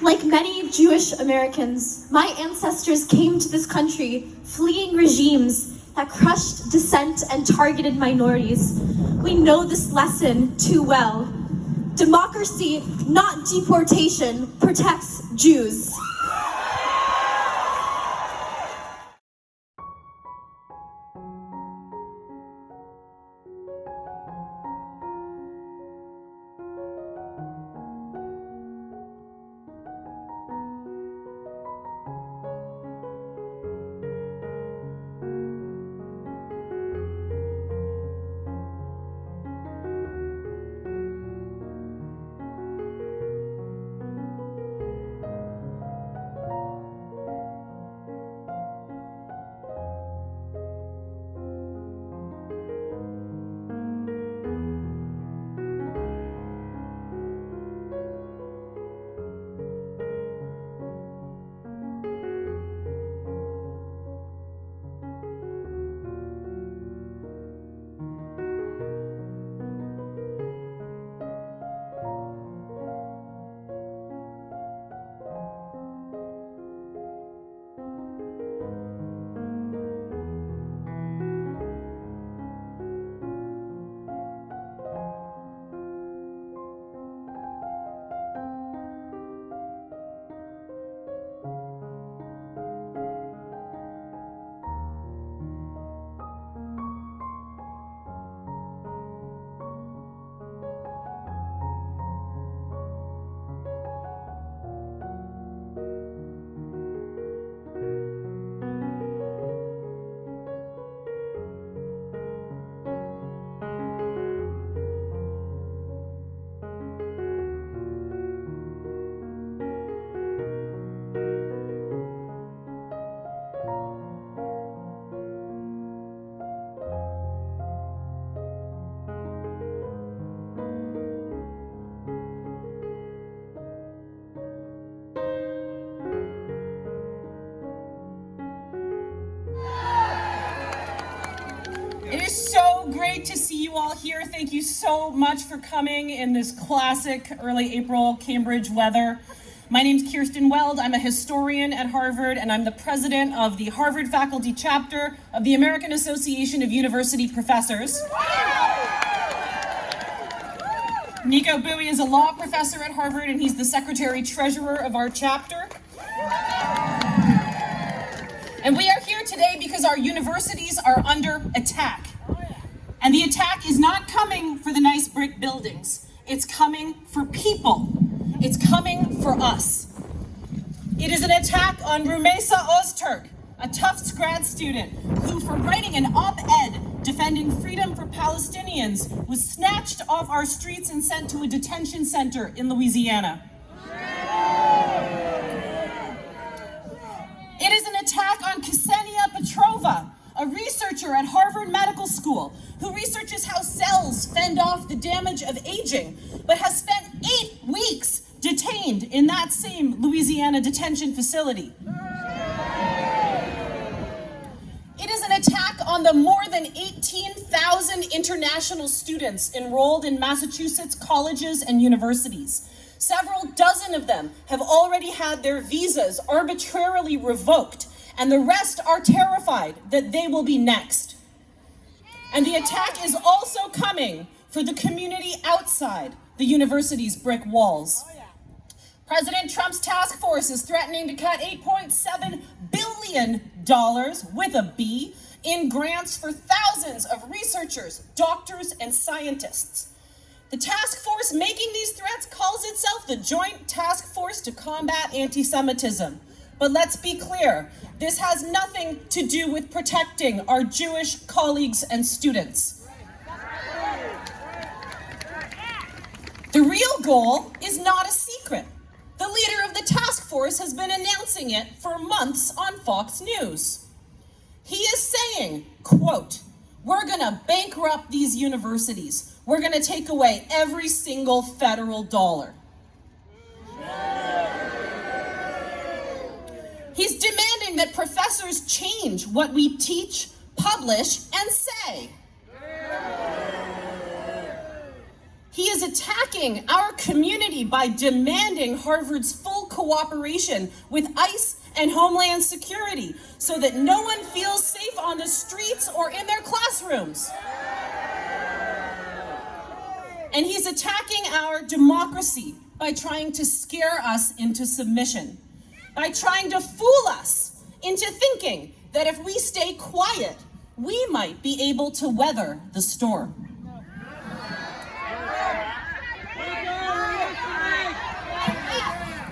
Like many Jewish Americans, my ancestors came to this country fleeing regimes that crushed dissent and targeted minorities. We know this lesson too well. Democracy, not deportation, protects Jews. Great to see you all here. Thank you so much for coming in this classic early April Cambridge weather. My name's Kirsten Weld. I'm a historian at Harvard, and I'm the president of the Harvard faculty chapter of the American Association of University Professors. Bowie is a law professor at Harvard, and he's the secretary treasurer of our chapter. And we are here today because our universities are under attack. And the attack is not coming for the nice brick buildings. It's coming for people. It's coming for us. It is an attack on Rumeysa Öztürk, a Tufts grad student who, for writing an op-ed defending freedom for Palestinians, was snatched off our streets and sent to a detention center in Louisiana. It is an attack on Ksenia Petrova, a researcher at Harvard Medical School who researches how cells fend off the damage of aging, but has spent 8 weeks detained in that same Louisiana detention facility. It is an attack on the more than 18,000 international students enrolled in Massachusetts colleges and universities. Several dozen of them have already had their visas arbitrarily revoked, and the rest are terrified that they will be next. And the attack is also coming for the community outside the university's brick walls. President Trump's task force is threatening to cut $8.7 billion, with a B, in grants for thousands of researchers, doctors, and scientists. The task force making these threats calls itself the Joint Task Force to Combat Anti-Semitism. But let's be clear, this has nothing to do with protecting our Jewish colleagues and students. The real goal is not a secret. The leader of the task force has been announcing it for months on Fox News. He is saying, quote, "We're gonna bankrupt these universities. We're gonna take away every single federal dollar." He's demanding that professors change what we teach, publish, and say. He is attacking our community by demanding Harvard's full cooperation with ICE and Homeland Security so that no one feels safe on the streets or in their classrooms. And he's attacking our democracy by trying to scare us into submission, by trying to fool us into thinking that if we stay quiet, we might be able to weather the storm.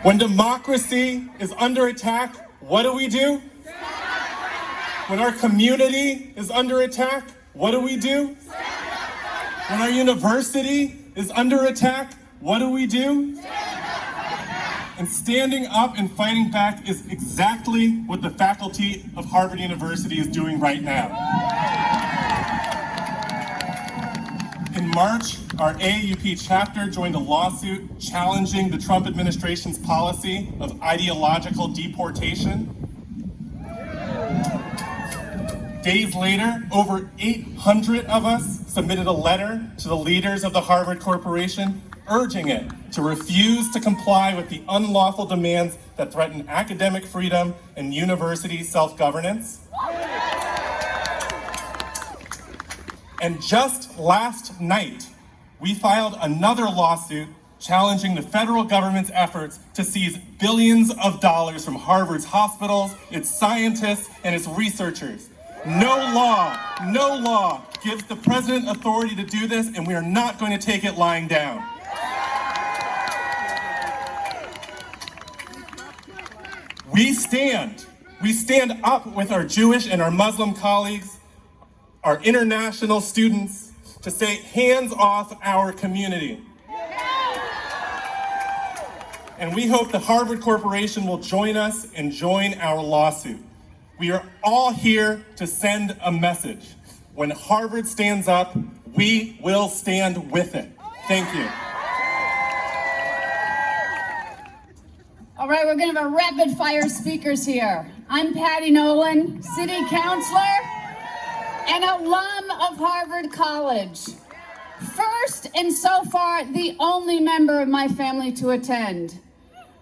When democracy is under attack, what do? When our community is under attack, what do? When our university is under attack, what do? And standing up and fighting back is exactly what the faculty of Harvard University is doing right now. In March, our AAUP chapter joined a lawsuit challenging the Trump administration's policy of ideological deportation. Days later, over 800 of us submitted a letter to the leaders of the Harvard Corporation urging it to refuse to comply with the unlawful demands that threaten academic freedom and university self-governance. And just last night, we filed another lawsuit challenging the federal government's efforts to seize billions of dollars from Harvard's hospitals, its scientists, and its researchers. No law gives the president authority to do this, and we are not going to take it lying down. We stand up with our Jewish and our Muslim colleagues, our international students, to say, hands off our community. And we hope the Harvard Corporation will join us and join our lawsuit. We are all here to send a message. When Harvard stands up, we will stand with it. Thank you. All right, we're going to have a rapid fire speakers here. I'm Patty Nolan, city councilor and alum of Harvard College. First, and so far, the only member of my family to attend.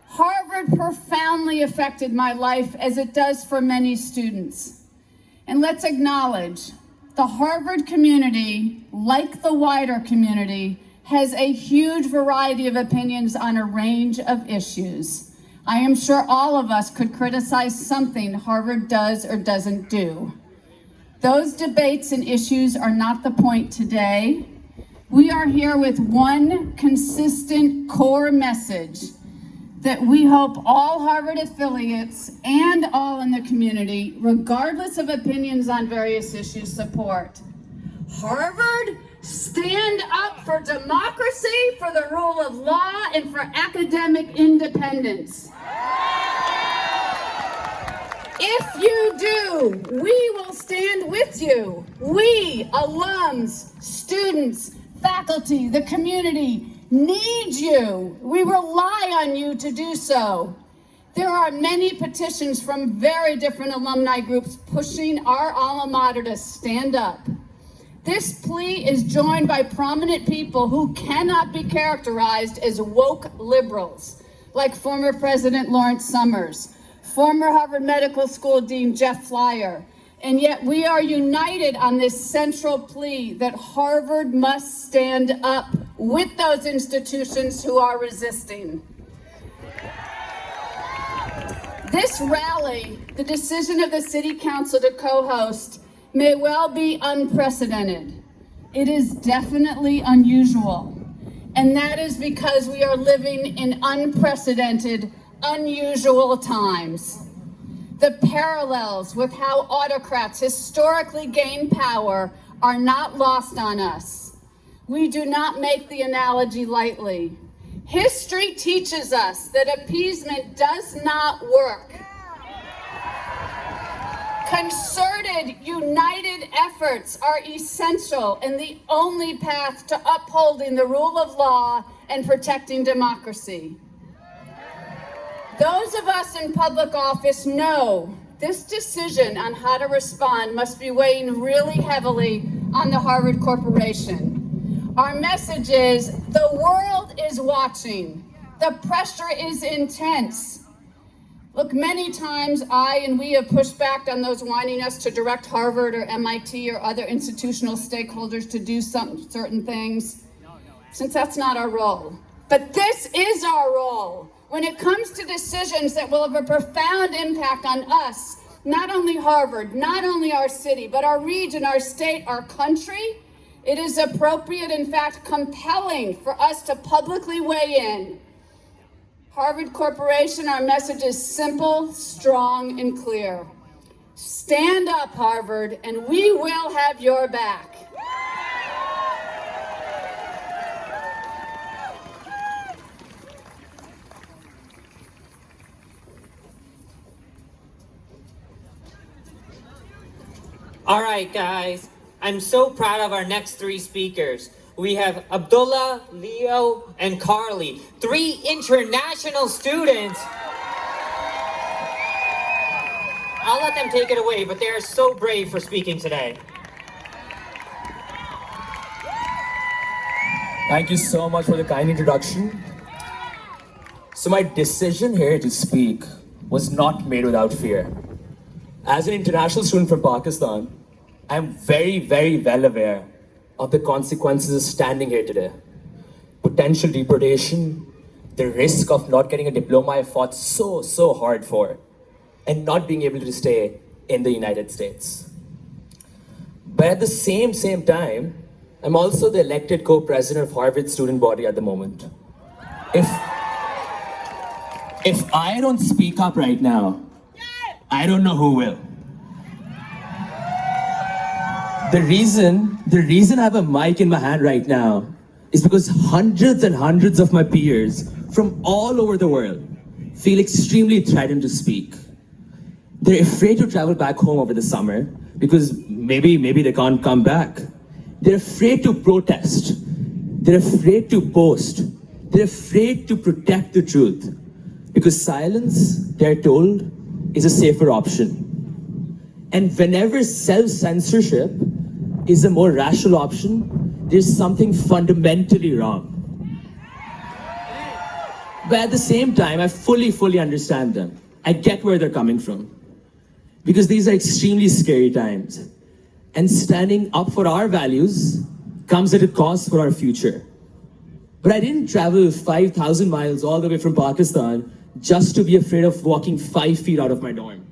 Harvard profoundly affected my life as it does for many students. And let's acknowledge, the Harvard community, like the wider community, has a huge variety of opinions on a range of issues. I am sure all of us could criticize something Harvard does or doesn't do. Those debates and issues are not the point today. We are here with one consistent core message that we hope all Harvard affiliates and all in the community, regardless of opinions on various issues, support. Harvard, stand up for democracy, for the rule of law, and for academic independence. If you do, we will stand with you. We, alums, students, faculty, the community, need you. We rely on you to do so. There are many petitions from very different alumni groups pushing our alma mater to stand up. This plea is joined by prominent people who cannot be characterized as woke liberals, like former President Lawrence Summers, former Harvard Medical School Dean Jeff Flyer, and yet we are united on this central plea that Harvard must stand up with those institutions who are resisting. This rally, the decision of the City Council to co-host, may well be unprecedented. It is definitely unusual, and that is because we are living in unprecedented, unusual times. The parallels with how autocrats historically gain power are not lost on us. We do not make the analogy lightly. History teaches us that appeasement does not work. Concerted, united efforts are essential and the only path to upholding the rule of law and protecting democracy. Those of us in public office know this decision on how to respond must be weighing really heavily on the Harvard Corporation. Our message is, the world is watching. The pressure is intense. Look, many times we have pushed back on those wanting us to direct Harvard or MIT or other institutional stakeholders to do certain things, since that's not our role. But this is our role. When it comes to decisions that will have a profound impact on us, not only Harvard, not only our city, but our region, our state, our country, it is appropriate, in fact, compelling for us to publicly weigh in. Harvard Corporation, our message is simple, strong, and clear. Stand up, Harvard, and we will have your back. All right, guys, I'm so proud of our next three speakers. We have Abdullah, Leo, and Carly, 3 international students. I'll let them take it away, but they are so brave for speaking today. Thank you so much for the kind introduction. So my decision here to speak was not made without fear. As an international student from Pakistan, I'm very, very well aware of the consequences of standing here today. Potential deportation, the risk of not getting a diploma I fought so hard for, and not being able to stay in the United States. But at the same time, I'm also the elected co-president of Harvard student body at the moment. If I don't speak up right now, I don't know who will. The reason I have a mic in my hand right now is because hundreds and hundreds of my peers from all over the world feel extremely threatened to speak. They're afraid to travel back home over the summer because maybe they can't come back. They're afraid to protest. They're afraid to post. They're afraid to protect the truth because silence, they're told, is a safer option. And whenever self-censorship is a more rational option, there's something fundamentally wrong. But at the same time, I fully understand them. I get where they're coming from. Because these are extremely scary times. And standing up for our values comes at a cost for our future. But I didn't travel 5,000 miles all the way from Pakistan just to be afraid of walking 5 feet out of my dorm.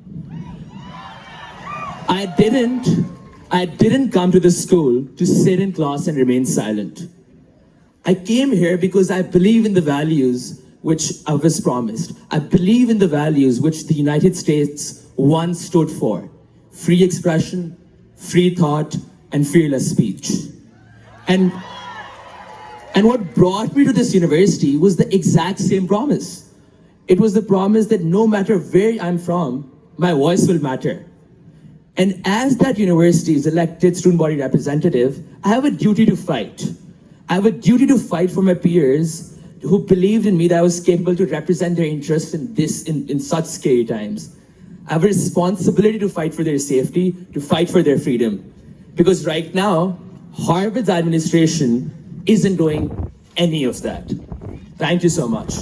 I didn't come to this school to sit in class and remain silent. I came here because I believe in the values which I was promised. I believe in the values which the United States once stood for. Free expression, free thought, and fearless speech. And what brought me to this university was the exact same promise. It was the promise that no matter where I'm from, my voice will matter. And as that university's elected student body representative, I have a duty to fight. I have a duty to fight for my peers who believed in me that I was capable to represent their interests in such scary times. I have a responsibility to fight for their safety, to fight for their freedom. Because right now, Harvard's administration isn't doing any of that. Thank you so much.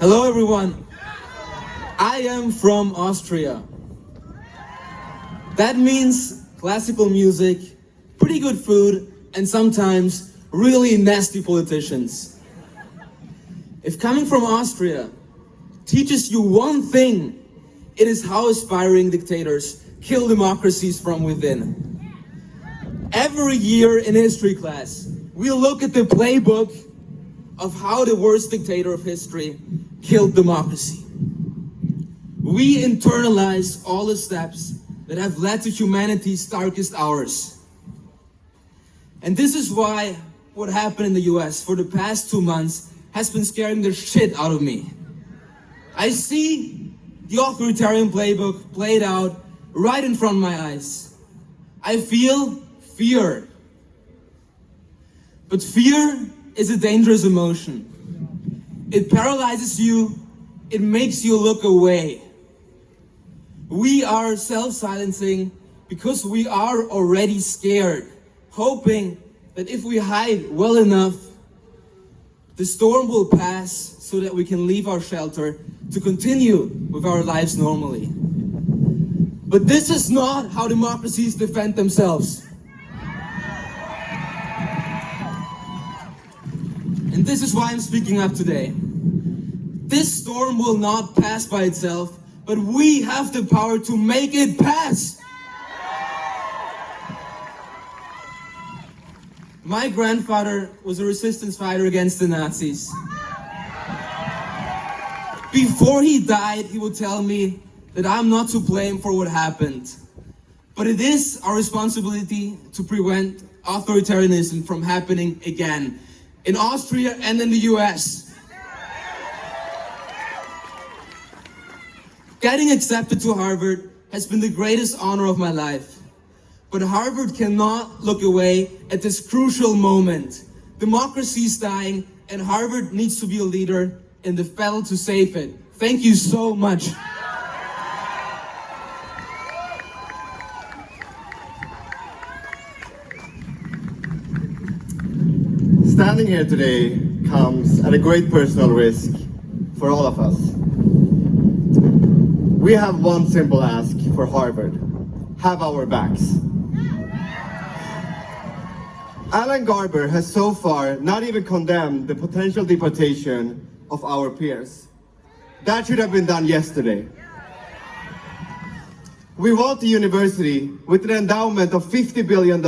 Hello everyone, I am from Austria. That means classical music, pretty good food, and sometimes really nasty politicians. If coming from Austria teaches you one thing, it is how aspiring dictators kill democracies from within. Every year in history class, we look at the playbook of how the worst dictator of history killed democracy. We internalize all the steps that have led to humanity's darkest hours. And this is why what happened in the US for the past 2 months has been scaring the shit out of me. I see the authoritarian playbook played out right in front of my eyes. I feel fear. But fear is a dangerous emotion. It paralyzes you, it makes you look away. We are self-silencing because we are already scared, hoping that if we hide well enough, the storm will pass so that we can leave our shelter to continue with our lives normally. But this is not how democracies defend themselves. And this is why I'm speaking up today. This storm will not pass by itself, but we have the power to make it pass. My grandfather was a resistance fighter against the Nazis. Before he died, he would tell me that I'm not to blame for what happened. But it is our responsibility to prevent authoritarianism from happening again, in Austria and in the US. Getting accepted to Harvard has been the greatest honor of my life. But Harvard cannot look away at this crucial moment. Democracy is dying, and Harvard needs to be a leader in the battle to save it. Thank you so much. Standing here today comes at a great personal risk for all of us. We have one simple ask for Harvard: have our backs. Alan Garber has so far not even condemned the potential deportation of our peers. That should have been done yesterday. We want a university with an endowment of $50 billion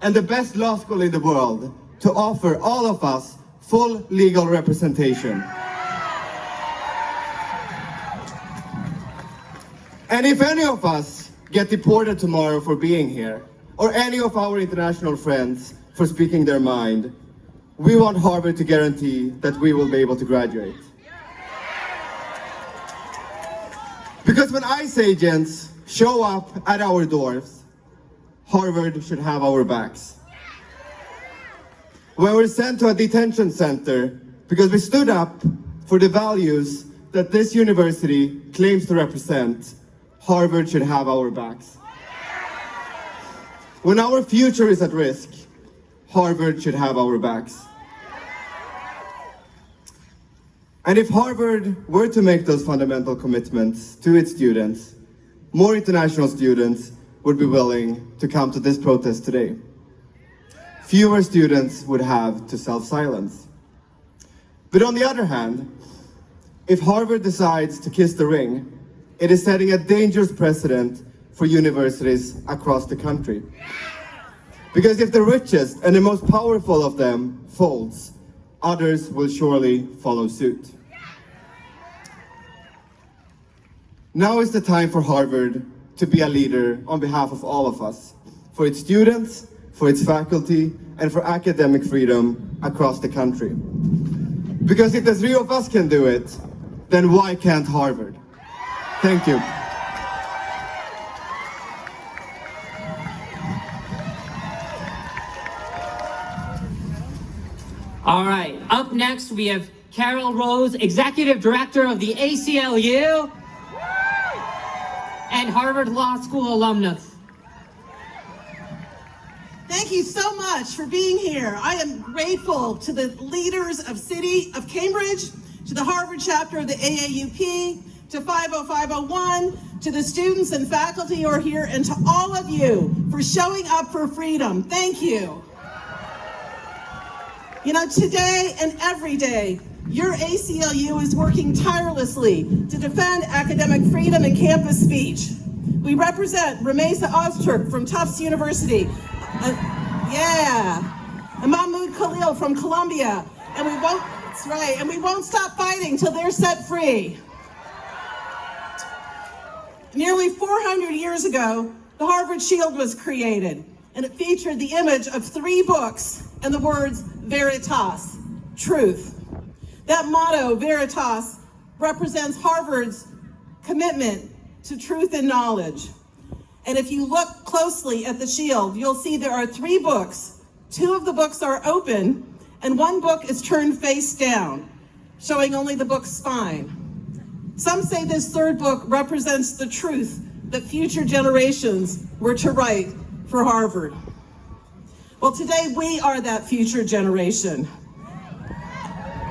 and the best law school in the world to offer all of us full legal representation. And if any of us get deported tomorrow for being here, or any of our international friends for speaking their mind, we want Harvard to guarantee that we will be able to graduate. Because when ICE agents show up at our doors, Harvard should have our backs. When we're sent to a detention center because we stood up for the values that this university claims to represent, Harvard should have our backs. When our future is at risk, Harvard should have our backs. And if Harvard were to make those fundamental commitments to its students, more international students would be willing to come to this protest today. Fewer students would have to self-silence. But on the other hand, if Harvard decides to kiss the ring, it is setting a dangerous precedent for universities across the country. Because if the richest and the most powerful of them folds, others will surely follow suit. Now is the time for Harvard to be a leader on behalf of all of us, for its students, for its faculty, and for academic freedom across the country. Because if the three of us can do it, then why can't Harvard? Thank you. All right, up next we have Karl Rose, Executive Director of the ACLU and Harvard Law School alumnus. Thank you so much for being here. I am grateful to the leaders of City of Cambridge, to the Harvard chapter of the AAUP, to 50501, to the students and faculty who are here, and to all of you for showing up for freedom. Thank you. You know, today and every day, your ACLU is working tirelessly to defend academic freedom and campus speech. We represent Ramesa Ozturk from Tufts University, and Mahmoud Khalil from Columbia, and we won't stop fighting till they're set free. Nearly 400 years ago, the Harvard Shield was created, and it featured the image of 3 books and the words Veritas, truth. That motto, Veritas, represents Harvard's commitment to truth and knowledge. And if you look closely at the shield, you'll see there are 3 books. 2 of the books are open, and 1 book is turned face down, showing only the book's spine. Some say this 3rd book represents the truth that future generations were to write for Harvard. Well, today we are that future generation.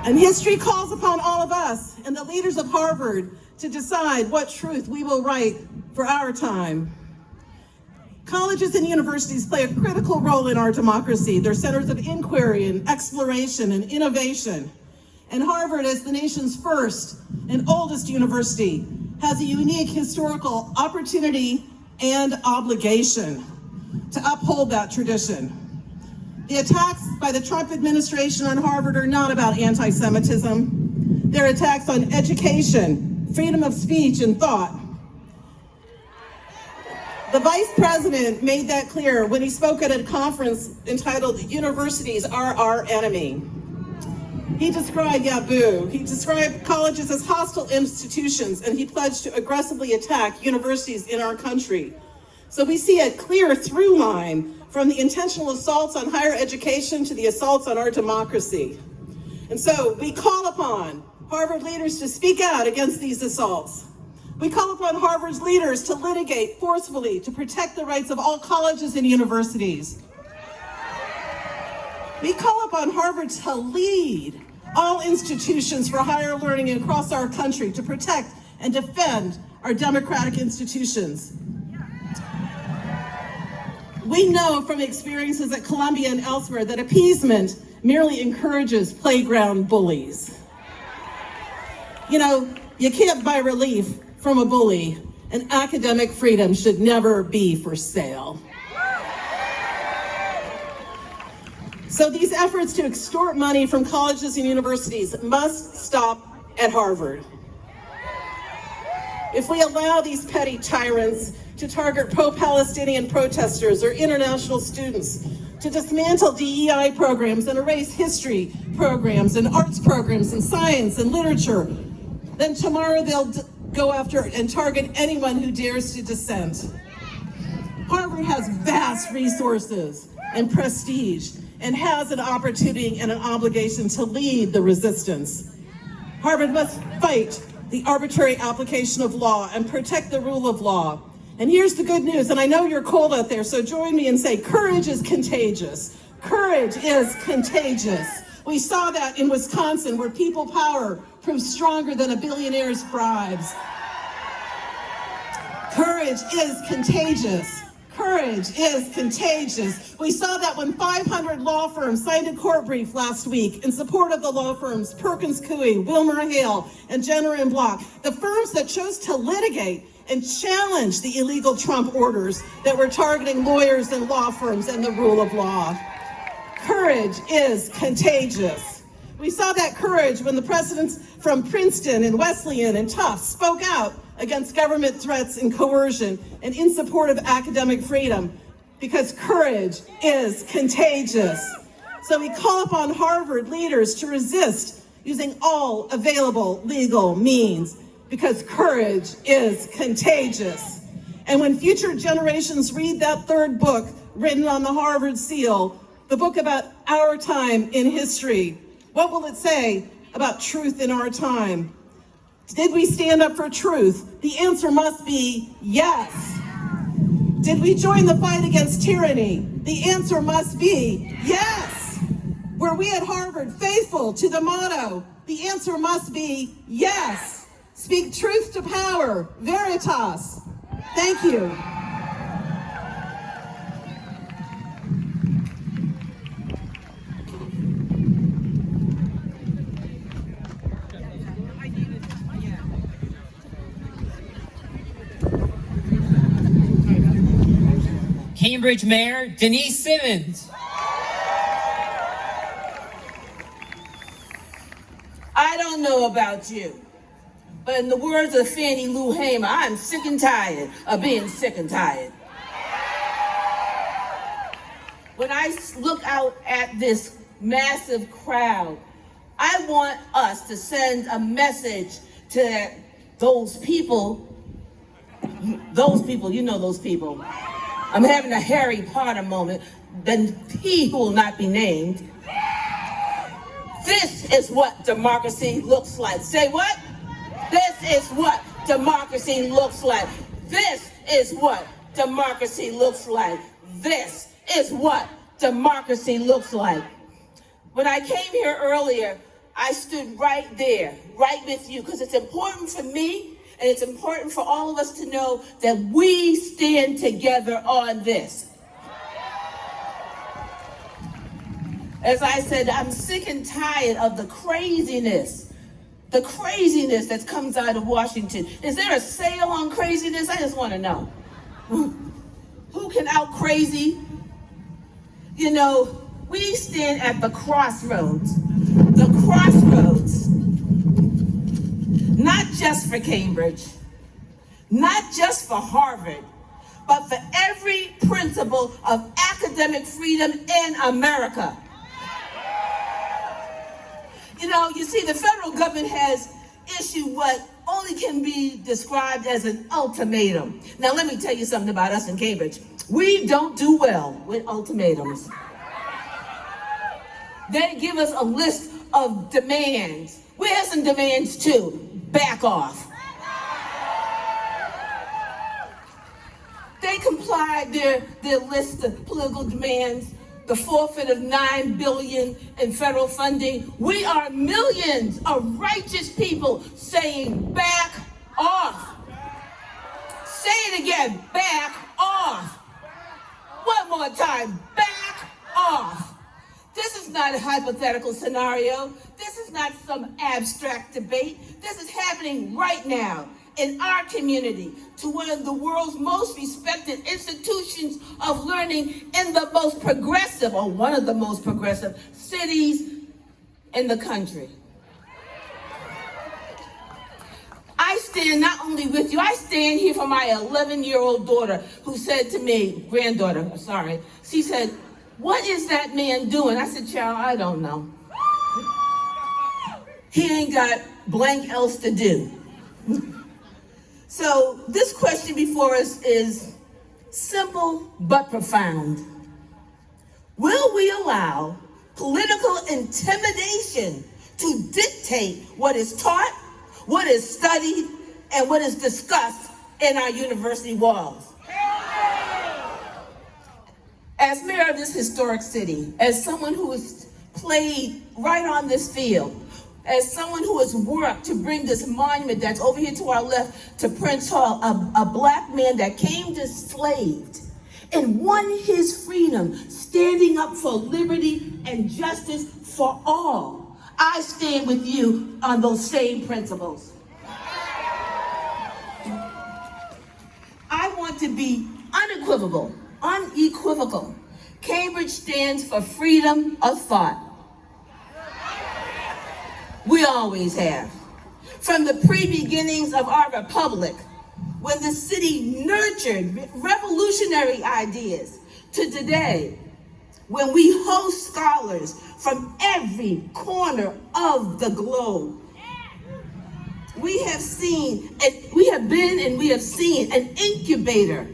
And history calls upon all of us and the leaders of Harvard to decide what truth we will write for our time. Colleges and universities play a critical role in our democracy. They're centers of inquiry and exploration and innovation. And Harvard, as the nation's first and oldest university, has a unique historical opportunity and obligation to uphold that tradition. The attacks by the Trump administration on Harvard are not about anti-Semitism. They're attacks on education, freedom of speech and thought. The vice president made that clear when he spoke at a conference entitled "Universities Are Our Enemy." He described he described colleges as hostile institutions, and he pledged to aggressively attack universities in our country. So we see a clear through line from the intentional assaults on higher education to the assaults on our democracy. And so we call upon Harvard leaders to speak out against these assaults. We call upon Harvard's leaders to litigate forcefully to protect the rights of all colleges and universities. We call upon Harvard to lead all institutions for higher learning across our country to protect and defend our democratic institutions. We know from experiences at Columbia and elsewhere that appeasement merely encourages playground bullies. You know, you can't buy relief from a bully, and academic freedom should never be for sale. So these efforts to extort money from colleges and universities must stop at Harvard. If we allow these petty tyrants to target pro-Palestinian protesters or international students, to dismantle DEI programs and erase history programs and arts programs and science and literature, then tomorrow they'll go after and target anyone who dares to dissent. Harvard has vast resources and prestige and has an opportunity and an obligation to lead the resistance. Harvard must fight the arbitrary application of law and protect the rule of law. And here's the good news, and I know you're cold out there, so join me and say, courage is contagious. Courage is contagious. We saw that in Wisconsin, where people power proved stronger than a billionaire's bribes. Courage is contagious. Courage is contagious. We saw that when 500 law firms signed a court brief last week in support of the law firms Perkins Coie, WilmerHale, and Jenner and Block, the firms that chose to litigate and challenge the illegal Trump orders that were targeting lawyers and law firms and the rule of law. Courage is contagious. We saw that courage when the presidents from Princeton and Wesleyan and Tufts spoke out against government threats and coercion and in support of academic freedom, because courage is contagious. So we call upon Harvard leaders to resist using all available legal means, because courage is contagious. And when future generations read that third book written on the Harvard seal, the book about our time in history, what will it say about truth in our time? Did we stand up for truth? The answer must be yes. Did we join the fight against tyranny? The answer must be yes. Were we at Harvard faithful to the motto? The answer must be yes. Speak truth to power, Veritas. Thank you. Cambridge Mayor Denise Simmons. I don't know about you, but in the words of Fannie Lou Hamer, I'm sick and tired of being sick and tired. When I look out at this massive crowd, I want us to send a message to those people, you know those people. I'm having a Harry Potter moment, then he who will not be named. This is what democracy looks like. Say what? This is what democracy looks like. This is what democracy looks like. This is what democracy looks like. When I came here earlier, I stood right there, right with you, because it's important for me and it's important for all of us to know that we stand together on this. As I said, I'm sick and tired of the craziness that comes out of Washington. Is there a sale on craziness? I just want to know. Who can out crazy? You know, we stand at the crossroads. The crossroads, not just for Cambridge, not just for Harvard, but for every principle of academic freedom in America. You know, you see, the federal government has issued what only can be described as an ultimatum. Now, let me tell you something about us in Cambridge. We don't do well with ultimatums. They give us a list of demands. We have some demands too. Back off. They complied their list of political demands, the forfeit of $9 billion in federal funding. We are millions of righteous people saying back off. Say it again, back off. One more time, back off. This is not a hypothetical scenario. This is not some abstract debate. This is happening right now in our community to one of the world's most respected institutions of learning in the most progressive, or one of the most progressive cities in the country. I stand not only with you, I stand here for my 11-year-old daughter who said to me, granddaughter, sorry, she said, "What is that man doing?" I said, "Child, I don't know. He ain't got blank else to do." So this question before us is simple but profound. Will we allow political intimidation to dictate what is taught, what is studied, and what is discussed in our university walls? As mayor of this historic city, as someone who has played right on this field, as someone who has worked to bring this monument that's over here to our left to Prince Hall, a black man that came enslaved and won his freedom, standing up for liberty and justice for all. I stand with you on those same principles. I want to be unequivocal. Cambridge stands for freedom of thought. We always have. From the pre-beginnings of our republic, when the city nurtured revolutionary ideas, to today, when we host scholars from every corner of the globe. We have seen, and we have been and we have seen an incubator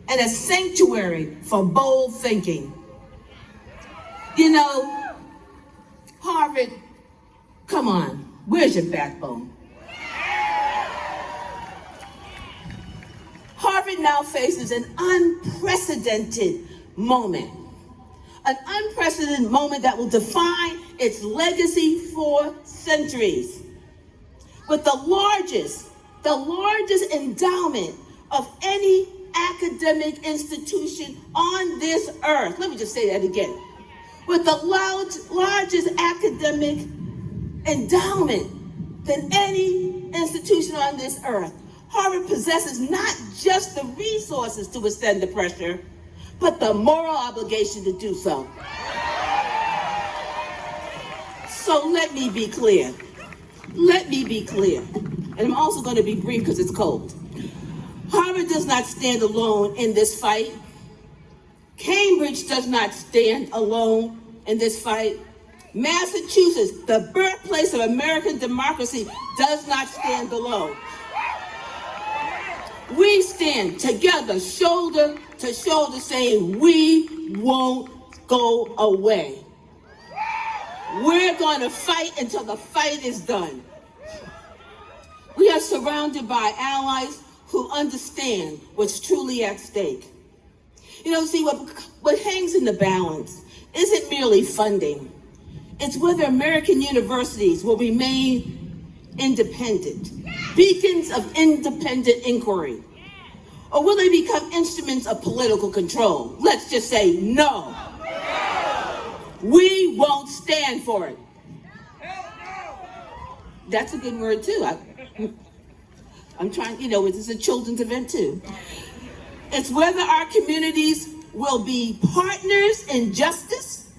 and a sanctuary for bold thinking. You know, Harvard, come on, where's your backbone? Harvard now faces an unprecedented moment. An unprecedented moment that will define its legacy for centuries. With the largest endowment of any academic institution on this earth. Let me just say that again. With the largest academic endowment than any institution on this earth. Harvard possesses not just the resources to withstand the pressure, but the moral obligation to do so. So let me be clear. And I'm also going to be brief because it's cold. Harvard does not stand alone in this fight. Cambridge does not stand alone in this fight. Massachusetts, the birthplace of American democracy, does not stand alone. We stand together, shoulder to shoulder, saying we won't go away. We're going to fight until the fight is done. We are surrounded by allies who understand what's truly at stake. You know, see, what hangs in the balance isn't merely funding. It's whether American universities will remain independent, beacons of independent inquiry, or will they become instruments of political control? Let's just say no. We won't stand for it. That's a good word too. I'm trying, you know, this is a children's event too. It's whether our communities will be partners in justice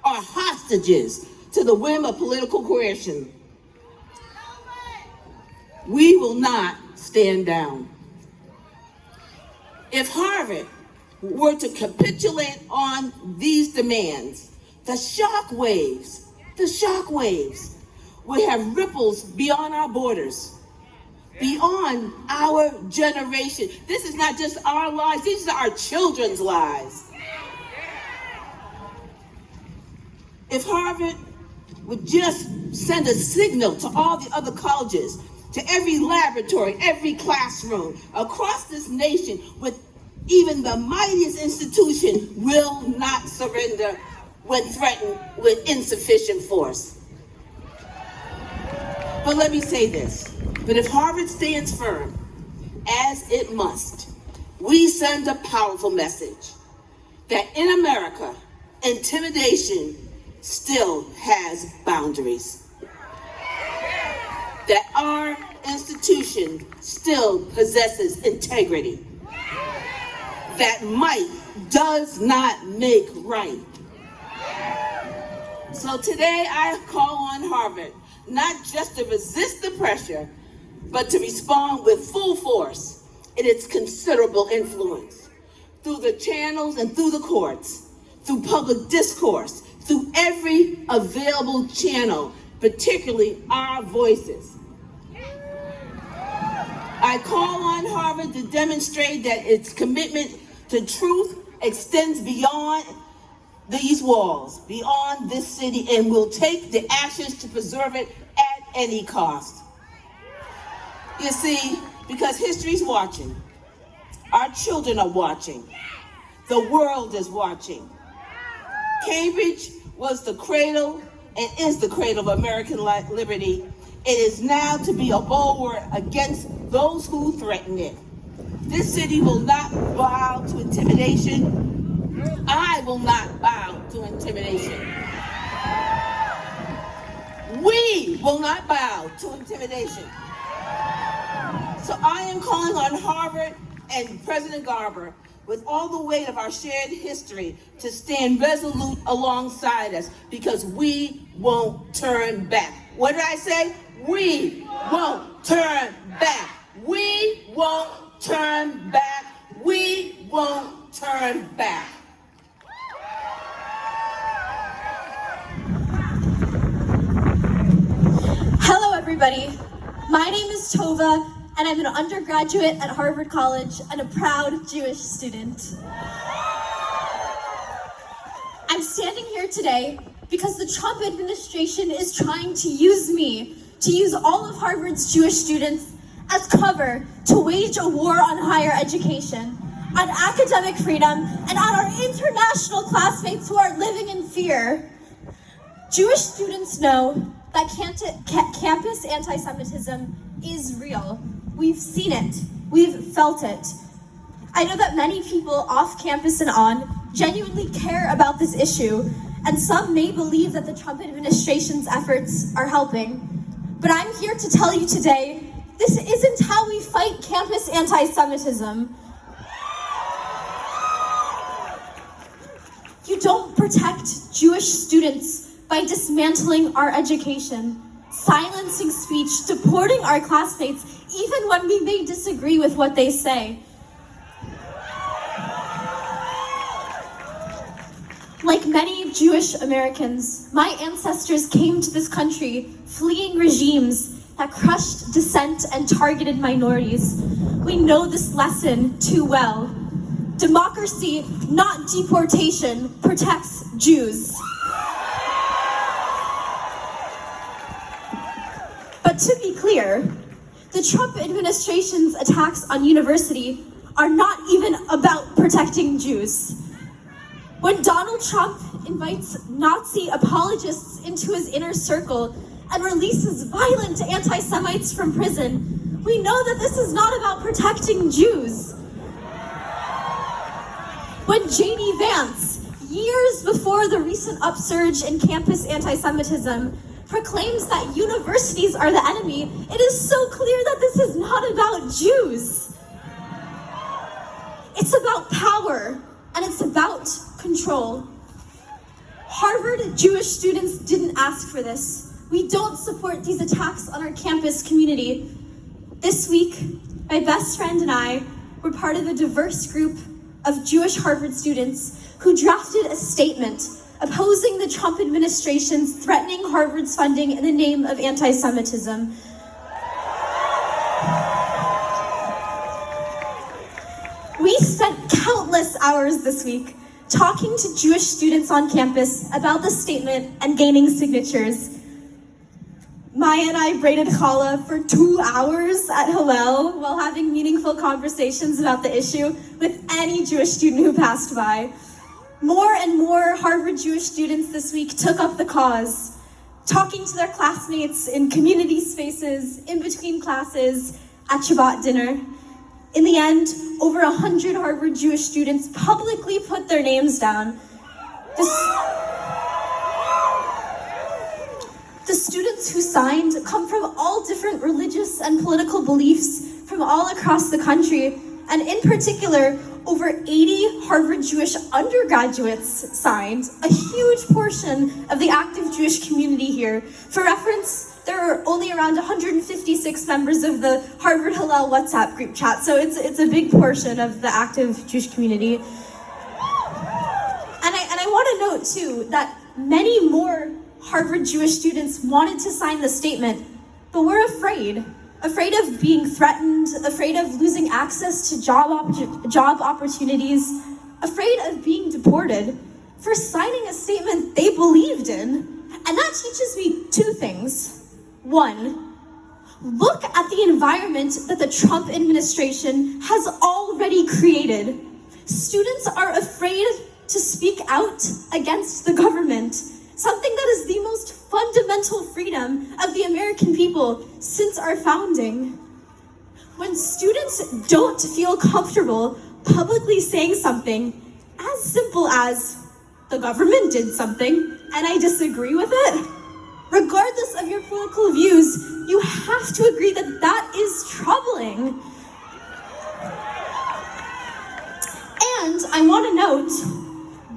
or hostages to the whim of political coercion. We will not stand down. If Harvard were to capitulate on these demands, the shockwaves will have ripples beyond our borders, beyond our generation. This is not just our lives, these are our children's lives. If Harvard would just send a signal to all the other colleges, to every laboratory, every classroom across this nation, with even the mightiest institution will not surrender when threatened with insufficient force. But let me say this, but if Harvard stands firm, as it must, we send a powerful message that in America, intimidation still has boundaries. That our institution still possesses integrity. That might does not make right. So today I call on Harvard not just to resist the pressure, but to respond with full force in its considerable influence, through the channels and through the courts, through public discourse, through every available channel, particularly our voices. I call on Harvard to demonstrate that its commitment to truth extends beyond these walls, beyond this city, and will take the actions to preserve it at any cost. You see, because history's watching, our children are watching, the world is watching. Cambridge was the cradle and is the cradle of American liberty. It is now to be a bulwark against those who threaten it. This city will not bow to intimidation. I will not bow to intimidation. We will not bow to intimidation. So I am calling on Harvard and President Garber, with all the weight of our shared history, to stand resolute alongside us, because we won't turn back. What did I say? We won't turn back. We won't turn back. We won't turn back. Hello, everybody. My name is Tova, and I'm an undergraduate at Harvard College and a proud Jewish student. I'm standing here today because the Trump administration is trying to use me, to use all of Harvard's Jewish students as cover to wage a war on higher education, on academic freedom, and on our international classmates who are living in fear. Jewish students know that campus anti-Semitism is real. We've seen it. We've felt it. I know that many people off campus and on genuinely care about this issue, and some may believe that the Trump administration's efforts are helping. But I'm here to tell you today, this isn't how we fight campus anti-Semitism. You don't protect Jewish students by dismantling our education, silencing speech, deporting our classmates, even when we may disagree with what they say. Like many Jewish Americans, my ancestors came to this country fleeing regimes that crushed dissent and targeted minorities. We know this lesson too well. Democracy, not deportation, protects Jews. But to be clear, The Trump administration's attacks on university are not even about protecting Jews. When Donald Trump invites Nazi apologists into his inner circle and releases violent anti-Semites from prison, we know that this is not about protecting Jews. When J.D. Vance, years before the recent upsurge in campus anti-Semitism, proclaims that universities are the enemy, it is so clear that this is not about Jews. It's about power, and it's about control. Harvard Jewish students didn't ask for this. We don't support these attacks on our campus community. This week, my best friend and I were part of a diverse group of Jewish Harvard students who drafted a statement opposing the Trump administration's threatening Harvard's funding in the name of anti-Semitism. We spent countless hours this week talking to Jewish students on campus about the statement and gaining signatures. Maya and I braided challah for 2 hours at Hillel while having meaningful conversations about the issue with any Jewish student who passed by. More and more Harvard Jewish students this week took up the cause, talking to their classmates in community spaces, in between classes, at Shabbat dinner. In the end, over 100 Harvard Jewish students publicly put their names down. The students who signed come from all different religious and political beliefs from all across the country, and in particular, over 80 Harvard Jewish undergraduates signed, a huge portion of the active Jewish community here. For reference, there are only around 156 members of the Harvard Hillel WhatsApp group chat, so it's a big portion of the active Jewish community. And I want to note too that many more Harvard Jewish students wanted to sign the statement, but were afraid of being threatened, afraid of losing access to job opportunities, afraid of being deported for signing a statement they believed in. And that teaches me two things. One, look at the environment that the Trump administration has already created. Students are afraid to speak out against the government, something that is the most fundamental freedom of the American people since our founding. When students don't feel comfortable publicly saying something as simple as, the government did something and I disagree with it, regardless of your political views, you have to agree that that is troubling. And I want to note,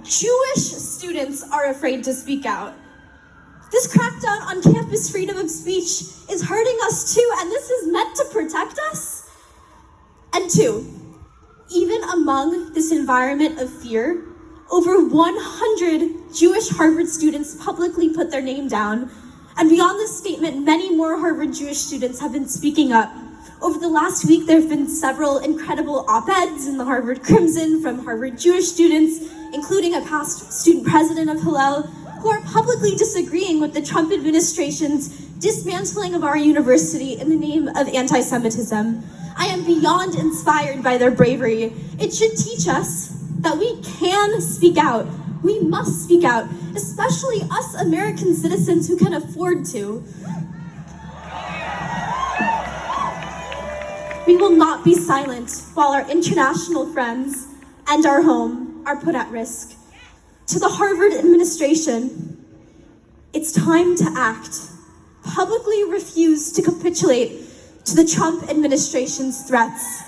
Jewish students are afraid to speak out. This crackdown on campus freedom of speech is hurting us too, and this is meant to protect us. And two, even among this environment of fear, over 100 Jewish Harvard students publicly put their name down. And beyond this statement, many more Harvard Jewish students have been speaking up. Over the last week, there have been several incredible op-eds in the Harvard Crimson from Harvard Jewish students, including a past student president of Hillel, who are publicly disagreeing with the Trump administration's dismantling of our university in the name of anti-Semitism. I am beyond inspired by their bravery. It should teach us that we can speak out. We must speak out, especially us American citizens who can afford to. We will not be silent while our international friends and our home are put at risk. To the Harvard administration, it's time to act. Publicly refuse to capitulate to the Trump administration's threats.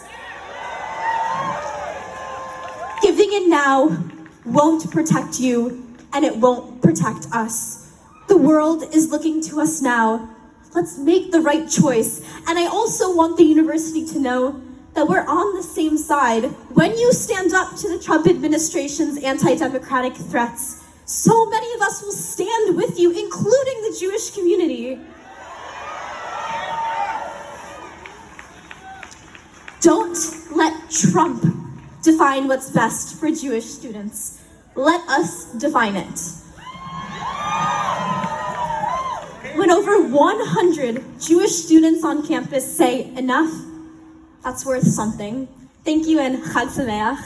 Giving in now won't protect you, and it won't protect us. The world is looking to us now. Let's make the right choice. And I also want the university to know that we're on the same side. When you stand up to the Trump administration's anti-democratic threats, so many of us will stand with you, including the Jewish community. Don't let Trump define what's best for Jewish students. Let us define it. When over 100 Jewish students on campus say enough, that's worth something. Thank you and Chag Sameach.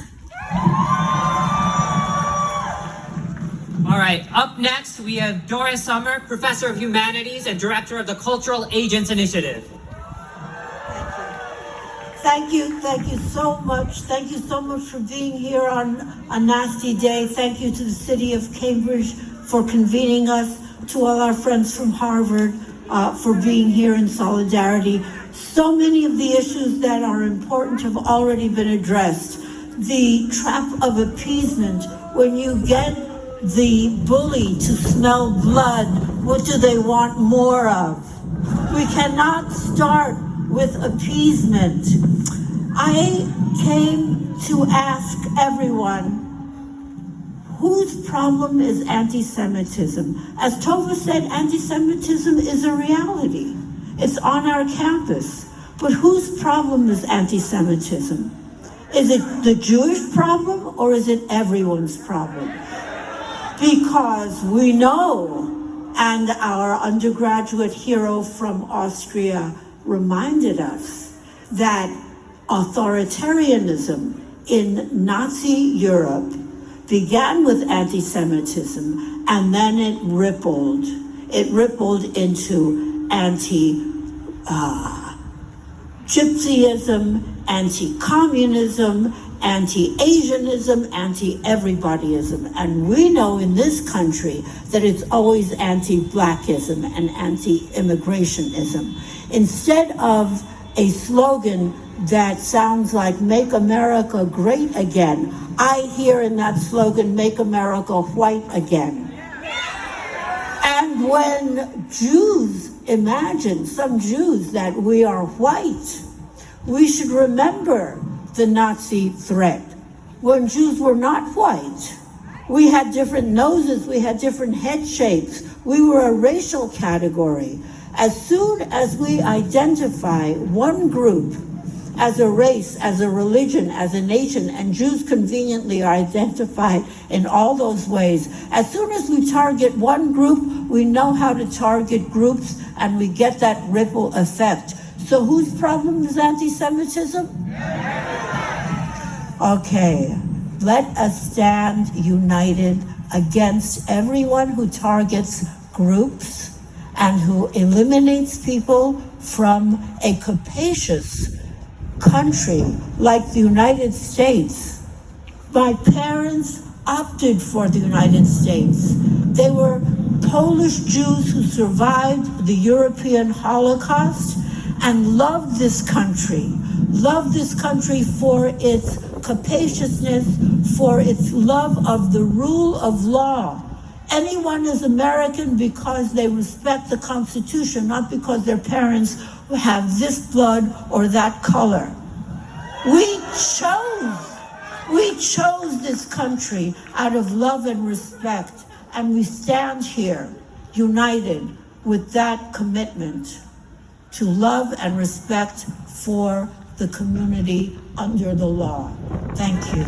All right, up next we have Doris Sommer, Professor of Humanities and Director of the Cultural Agents Initiative. Thank you so much. Thank you so much for being here on a nasty day. Thank you to the city of Cambridge for convening us, to all our friends from Harvard for being here in solidarity. So many of the issues that are important have already been addressed. The trap of appeasement, when you get the bully to smell blood, what do they want more of? We cannot start with appeasement. I came to ask everyone, whose problem is anti-Semitism? As Tova said, anti-Semitism is a reality. It's on our campus. But whose problem is anti-Semitism? Is it the Jewish problem or is it everyone's problem? Because we know, and our undergraduate hero from Austria reminded us, that authoritarianism in Nazi Europe began with anti-Semitism, and then it rippled. It rippled into anti-Gypsyism, anti-communism, anti-Asianism, anti-everybodyism. And we know in this country that it's always anti-Blackism and anti-immigrationism. Instead of a slogan that sounds like "Make America Great Again," I hear in that slogan, "Make America White Again." And when Jews imagine, some Jews, that we are white, we should remember the Nazi threat. When Jews were not white, we had different noses, we had different head shapes, we were a racial category. As soon as we identify one group as a race, as a religion, as a nation, and Jews conveniently are identified in all those ways, as soon as we target one group, we know how to target groups, and we get that ripple effect. So whose problem is anti-Semitism? Okay, let us stand united against everyone who targets groups and who eliminates people from a capacious country like the United States. My parents opted for the United States. They were Polish Jews who survived the European Holocaust and loved this country for its capaciousness, for its love of the rule of law. Anyone is American because they respect the Constitution, not because their parents have this blood or that color. We chose this country out of love and respect, and we stand here united with that commitment to love and respect for the community under the law. Thank you.